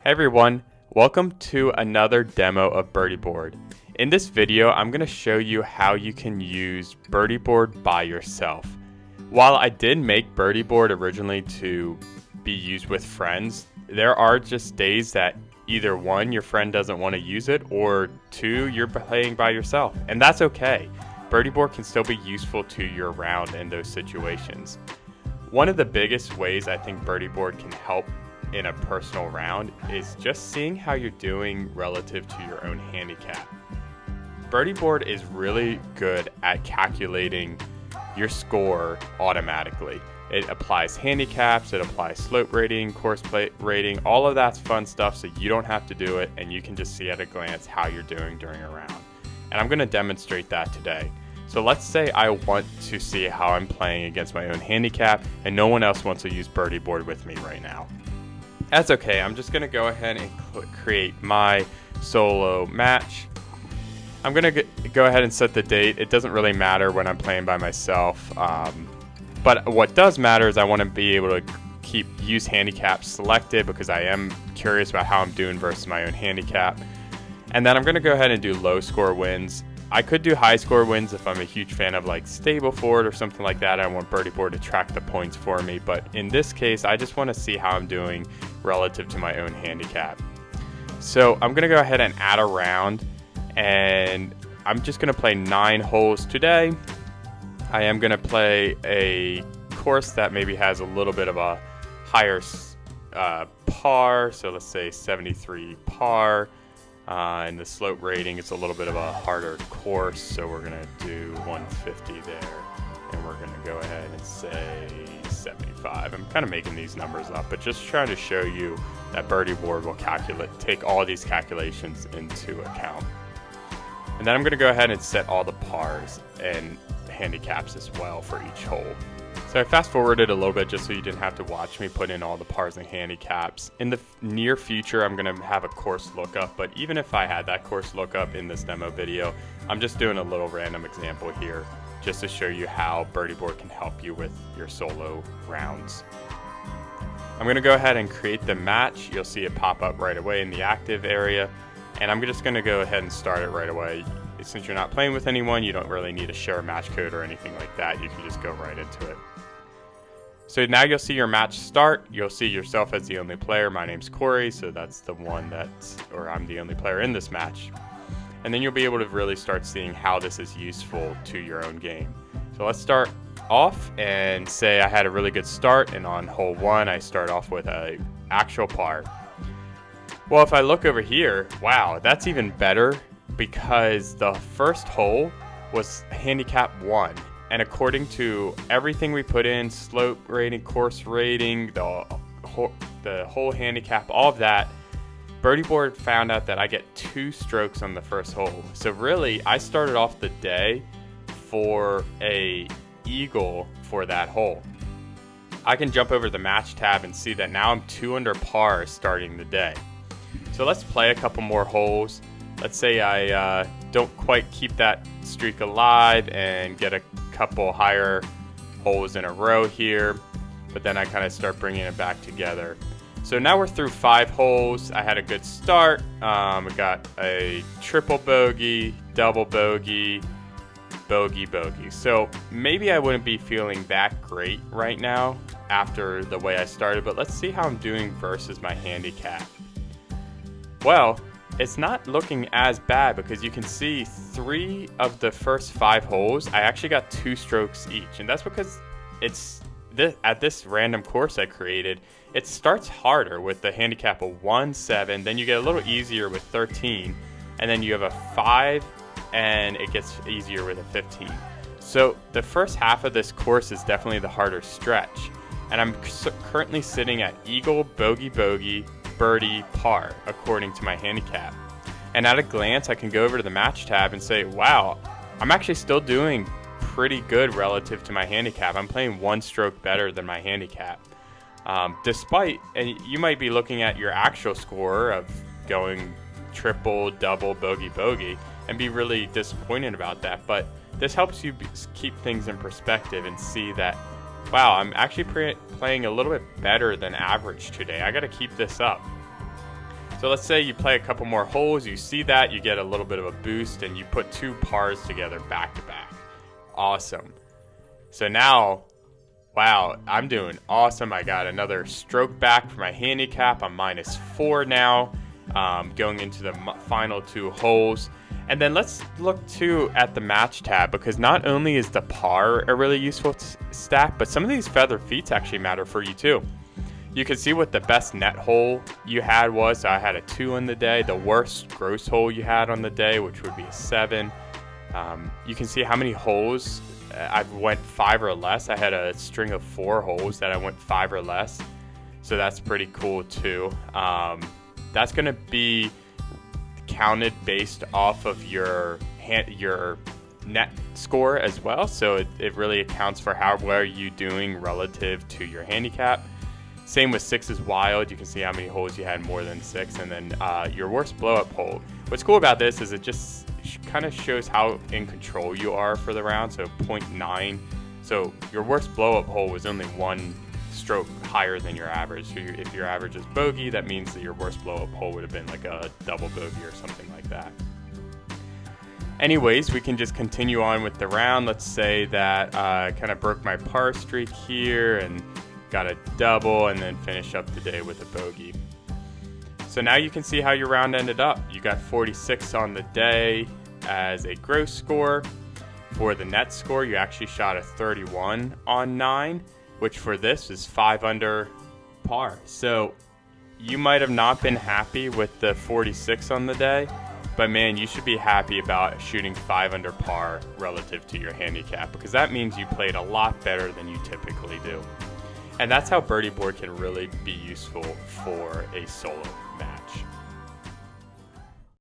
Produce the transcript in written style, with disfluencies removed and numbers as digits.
Hey everyone, welcome to another demo of Birdie Board. In this video, I'm going to show you how you can use Birdie Board by yourself. While I did make Birdie Board originally to be used with friends, there are just days that either one, your friend doesn't want to use it, or two, you're playing by yourself, and that's okay. Birdie Board can still be useful to your round in those situations. One of the biggest ways I think Birdie Board can help in a personal round is just seeing how you're doing relative to your own handicap. Birdie Board is really good at calculating your score automatically. It applies handicaps, it applies slope rating, course play rating, all of that's fun stuff, so you don't have to do it and you can just see at a glance how you're doing during a round. And I'm going to demonstrate that today. So let's say I want to see how I'm playing against my own handicap and no one else wants to use Birdie Board with me right now. That's okay, I'm just going to go ahead and create my solo match. I'm going to go ahead and set the date. It doesn't really matter when I'm playing by myself, but what does matter is I want to be able to use handicaps selected because I am curious about how I'm doing versus my own handicap. And then I'm going to go ahead and do low score wins. I could do high score wins if I'm a huge fan of like Stableford or something like that. I want Birdie Board to track the points for me, but in this case I just want to see how I'm doing relative to my own handicap. So I'm going to go ahead and add a round, and I'm just going to play 9 holes today. I am going to play a course that maybe has a little bit of a higher par, so let's say 73 par. And the slope rating is a little bit of a harder course, so we're going to do 150 there, and we're going to go ahead and say 75. I'm kind of making these numbers up, but just trying to show you that Birdie Board will take all these calculations into account. And then I'm going to go ahead and set all the pars and handicaps as well for each hole. So I fast forwarded a little bit just so you didn't have to watch me put in all the pars and handicaps. In the near future, I'm going to have a course lookup, but even if I had that course lookup in this demo video, I'm just doing a little random example here just to show you how Birdie Board can help you with your solo rounds. I'm going to go ahead and create the match. You'll see it pop up right away in the active area, and I'm just going to go ahead and start it right away. Since you're not playing with anyone, you don't really need to share a match code or anything like that. You can just go right into it. So now you'll see your match start. You'll see yourself as the only player. My name's Corey, so that's the one I'm the only player in this match. And then you'll be able to really start seeing how this is useful to your own game. So let's start off and say I had a really good start, and on hole 1 I start off with an actual par. Well, if I look over here, wow, that's even better because the first hole was handicap 1. And according to everything we put in, slope rating, course rating, the whole handicap, all of that, Birdie Board found out that I get 2 strokes on the first hole. So really, I started off the day for a eagle for that hole. I can jump over the match tab and see that now I'm 2 under par starting the day. So let's play a couple more holes. Let's say I don't quite keep that streak alive and get a couple higher holes in a row here, but then I kind of start bringing it back together. So now we're through 5 holes. I had a good start. We got a triple bogey, double bogey, bogey, bogey. So maybe I wouldn't be feeling that great right now after the way I started, but let's see how I'm doing versus my handicap. Well, it's not looking as bad because you can see 3 of the first 5 holes, I actually got 2 strokes each. And that's because at this random course I created, it starts harder with the handicap of 1, 7, then you get a little easier with 13, and then you have a 5, and it gets easier with a 15. So the first half of this course is definitely the harder stretch. And I'm currently sitting at eagle, bogey, bogey, birdie, par, according to my handicap. And at a glance, I can go over to the match tab and say, wow, I'm actually still doing pretty good relative to my handicap. I'm playing 1 stroke better than my handicap. And you might be looking at your actual score of going triple, double, bogey, bogey, and be really disappointed about that. But this helps you keep things in perspective and see that, wow, I'm actually playing a little bit better than average today. I got to keep this up. So let's say you play a couple more holes, you see that, you get a little bit of a boost, and you put 2 pars together back to back. Awesome. So now, wow, I'm doing awesome. I got another stroke back for my handicap. I'm -4 now, going into the final 2 holes. And then let's look too at the match tab, because not only is the par a really useful stat, but some of these feather feats actually matter for you too. You can see what the best net hole you had was. So I had a 2 on the day. The worst gross hole you had on the day, which would be a 7. You can see how many holes I went 5 or less. I had a string of 4 holes that I went 5 or less. So that's pretty cool too. That's going to be counted based off of your net score as well. So it really accounts for how well you're doing relative to your handicap. Same with 6 wild. You can see how many holes you had more than 6, and then your worst blow-up hole. What's cool about this is it just kind of shows how in control you are for the round. So 0.9. So your worst blow-up hole was only 1 stroke higher than your average. So if your average is bogey, that means that your worst blow-up hole would have been like a double bogey or something like that. Anyways, we can just continue on with the round. Let's say that I kind of broke my par streak here and got a double, and then finish up the day with a bogey. So now you can see how your round ended up. You got 46 on the day as a gross score. For the net score, you actually shot a 31 on 9, which for this is 5 under par. So you might have not been happy with the 46 on the day, but man, you should be happy about shooting 5 under par relative to your handicap, because that means you played a lot better than you typically do. And that's how Birdie Board can really be useful for a solo.